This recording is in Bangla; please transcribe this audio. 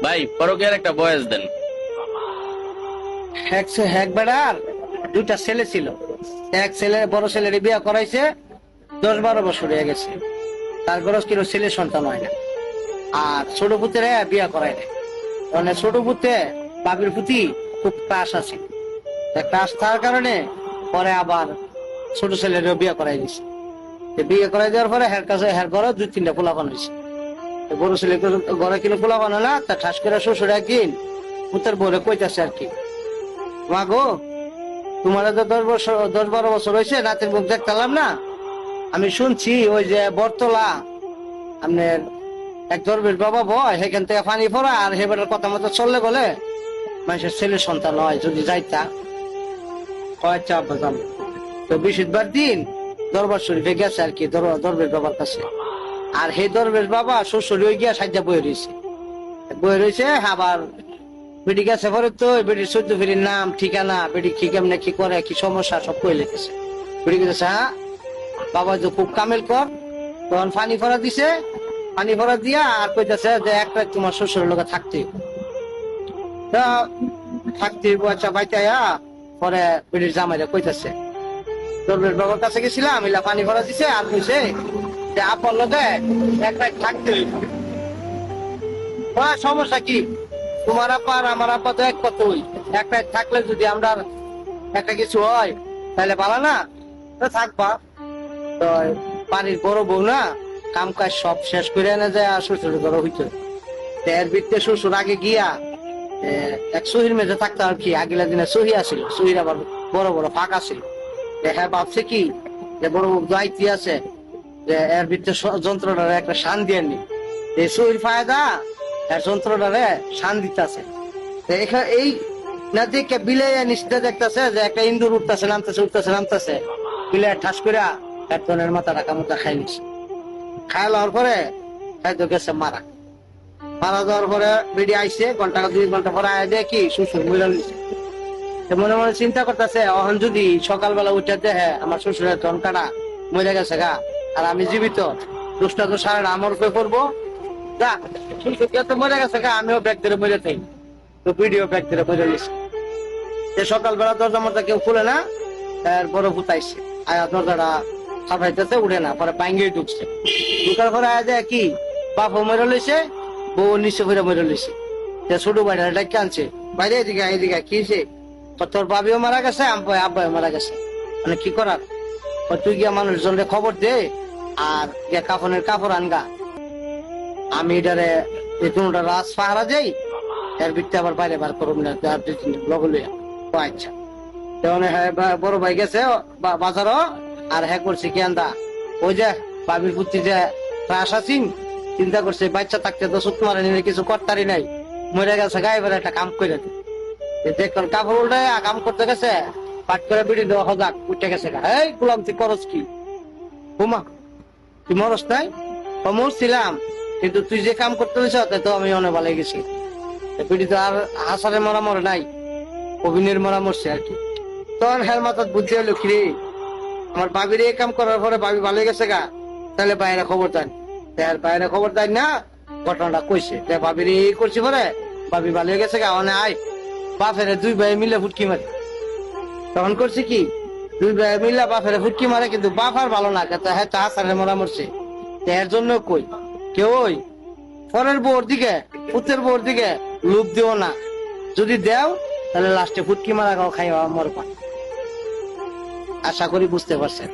ভাই পরকীয়ার একটা বয়স দেন। এক বেড়ার দুইটা ছেলে ছিল। এক ছেলে বড় ছেলের বিয়ে করাইছে, 10-12 বছর হয়ে গেছে। তার গরজ কিলো ছেলে সন্তান হয় না। আর ছোট পুত্রে বিয়ে করায় না। মানে ছোট পুত্রে বাবির প্রতি খুব ক্রাশ আছে। ক্রাশ থাকার কারণে পরে আবার ছোট ছেলের বিয়ে করাই দিছে। বিয়ে করাই দেওয়ার পরে হের কাছে হের ঘরে 2-3টা পোলাপান হয়েছে। বড় ছেলে ঘরে কিনে পোলাপান হলো, তা ঠাস করে শ্বশুর একদিন পুত্রের বউরে কইতাছে আর কি, মা গো, তোমার তো 10-12 বছর হয়েছে, নাতির মুখ দেখতাম না। আমি শুনছি ওই যে বরতলা আপনার এক দরবেশ বাবা বয়, সেখান থেকে পানি পড়া, আর হেবারের কথা মতো চললে বলে মানুষের ছেলে সন্তান হয়, যদি যাইতা কয়েকটা আব্বাজাম। তো বৃহস্পতিবার দিন দরবার শরীফে গেছে আর কি, দরবেশ বাবার কাছে। আর সেই দরবেশ বাবা শ্বশুর হয়ে গিয়া সাজ্জা বয়ে রয়েছে। আবার বেটি গেছে পরে তো বেটির 14 ফেরির নাম ঠিকানা, বেটি কি কেমনে কি করে কি সমস্যা সব কই লিখেছে। বেটি গেছে, হ্যাঁ বাবা যে খুব কামেল কর। তখন পানি ফরা দিছে, পানি ফরা দিয়া আর কইতেছে যে একটা তোমার শ্বশুরের লোকে থাকতে আচ্ছা বাইতাইয়া। পরে বেটির জামাইরা কইতেছে, দরবেশ বাবার কাছে গেছিলাম, এলা পানি ভরা দিছে, আর কইছে যে আপন লোকে এক রাত থাকতে হইব। সমস্যা কি, তোমার আপা আর আমার আপা তো এক কতই, এক রাত থাকলে যদি আমরা একটা কিছু হয় তাহলে ভালো না, তো থাকবা। তো পানির বড় বউ না, কাম কাজ সব শেষ করে এনে যায় আর শ্বশুর ঘর হইতো। এর ভিত্তে শ্বশুর আগে গিয়া এক সহির মেঝে থাকতো আর কি। আগের দিনে সহি আছিল, সহির আবার বড় বড় ফাঁকা ছিল। হ্যাঁ ভাবছে কি যে বড় দায়িত্ব আছে, যে এর ভিতরে যন্ত্রটার একটা শান দিয়ে নি, এই সহির ফায়দা এর যন্ত্রটারে শান দিতেছে। এই না দেখে বিলে নিশ্চিত দেখতেছে যে একটা ইন্দুর উঠতেছে নামতেছে, বিলে ঠাস করে একজনের মাথা রাখা মতো খাই নিছে। খাই লওয়ার পরে খাইতে গেছে মারা যাওয়ার পরে বেরিয়ে আইসে, ঘন্টা 2 ঘন্টা পরে আয় দেখি শ্বশুর মহিলা নিছে। মনে মনে চিন্তা করতেছে, অহন যদি সকালবেলা উঠে দেখে আমার শ্বশুরের ধন কাটা মরে গেছে গা, আর আমি জীবিত, দুষ্টা তো সারা আমার উপরে করবো, যা শ্বশুর তো মরে গেছে গা, আমিও ব্যাগ ধরে মরে থাকি। তো ভিডিও ব্যাগ ধরে মরে গেছে। সকালবেলা দরজা মরজা কেউ খুলে না, তার বড় ফুটাইছে, আয়া দরজাটা সাফাইতেছে, উঠে না, পরে বাইঙ্গে ঢুকছে। ঢুকার পরে আয়া দেয় কি বাপ মরে লইছে, বউ নিচে ফিরে মরে লইছে। ছোট ভাইটা ডাকে আনছে, বাইরে এদিকে কি হয়েছে? তোর বাবিও মারা গেছে, আব্বাও মারা গেছে, মানে কি করার? তুই গিয়া মানুষজনকে খবর দে, আর গিয়া কাফনের কাপড় আনগা, আমি এটারে কোনটা রাজ পাহারা যাই, এর ভিত্তি আবার বাইরে বার করুন না, লগ লইয়া। আচ্ছা, তখন হ্যাঁ বড় ভাই গেছে বাজারও, আর হ্যাঁ করছে কি আন্দা, ওই যে বাবির পুত্রি যে আশা সিং চিন্তা করছে বাচ্চা থাকতে তো সত্য মারে নিলে কিছু করতারি নাই, মরে গেছে গা, এবার একটা কাম করে দেখুন কাপড় উল্টায় কাম করতে গেছে, পাট করে বিড়ি দেওয়া হজাক উঠে গেছে গা। এই গুলাম তুই করস কি? হুমা তুই মরস নাই? মরছিলাম, কিন্তু তুই যে কাম করতে গেছ তো আমি অনেক ভালো গেছি। বিড়ি তো আর হাসারে মরা মরে নাই, অভিনয়ের মরা মরছে আর কি। তখন হের মাথার বুদ্ধি হলো কি রে, আমার বাবির এই কাম করার পরে বাবি ভালো গেছে গা, তাহলে বাইরে খবর দেন। বাইরে খবর দেন না, ঘটনাটা কইছে বাবির এই করছি পরে বাবি ভালো গেছে গা, অনেক আয় বাপের 2 ভাই মিলে ফুটকি মারে। তখন করছে কি 2 ভাই মিলে বাপের ফুটকি মারে, কিন্তু বাপ আর ভালো না, হ্যাঁ হাসারে মরা মরছে। এর জন্য কই কেউ ওই পরের বউর দিকে পুতের বউর দিকে লোভ দিও না, যদি দেও তাহলে লাস্টে ফুটকি মারা গাও খাইবা মরবা। আশা করি বুঝতে পারছেন।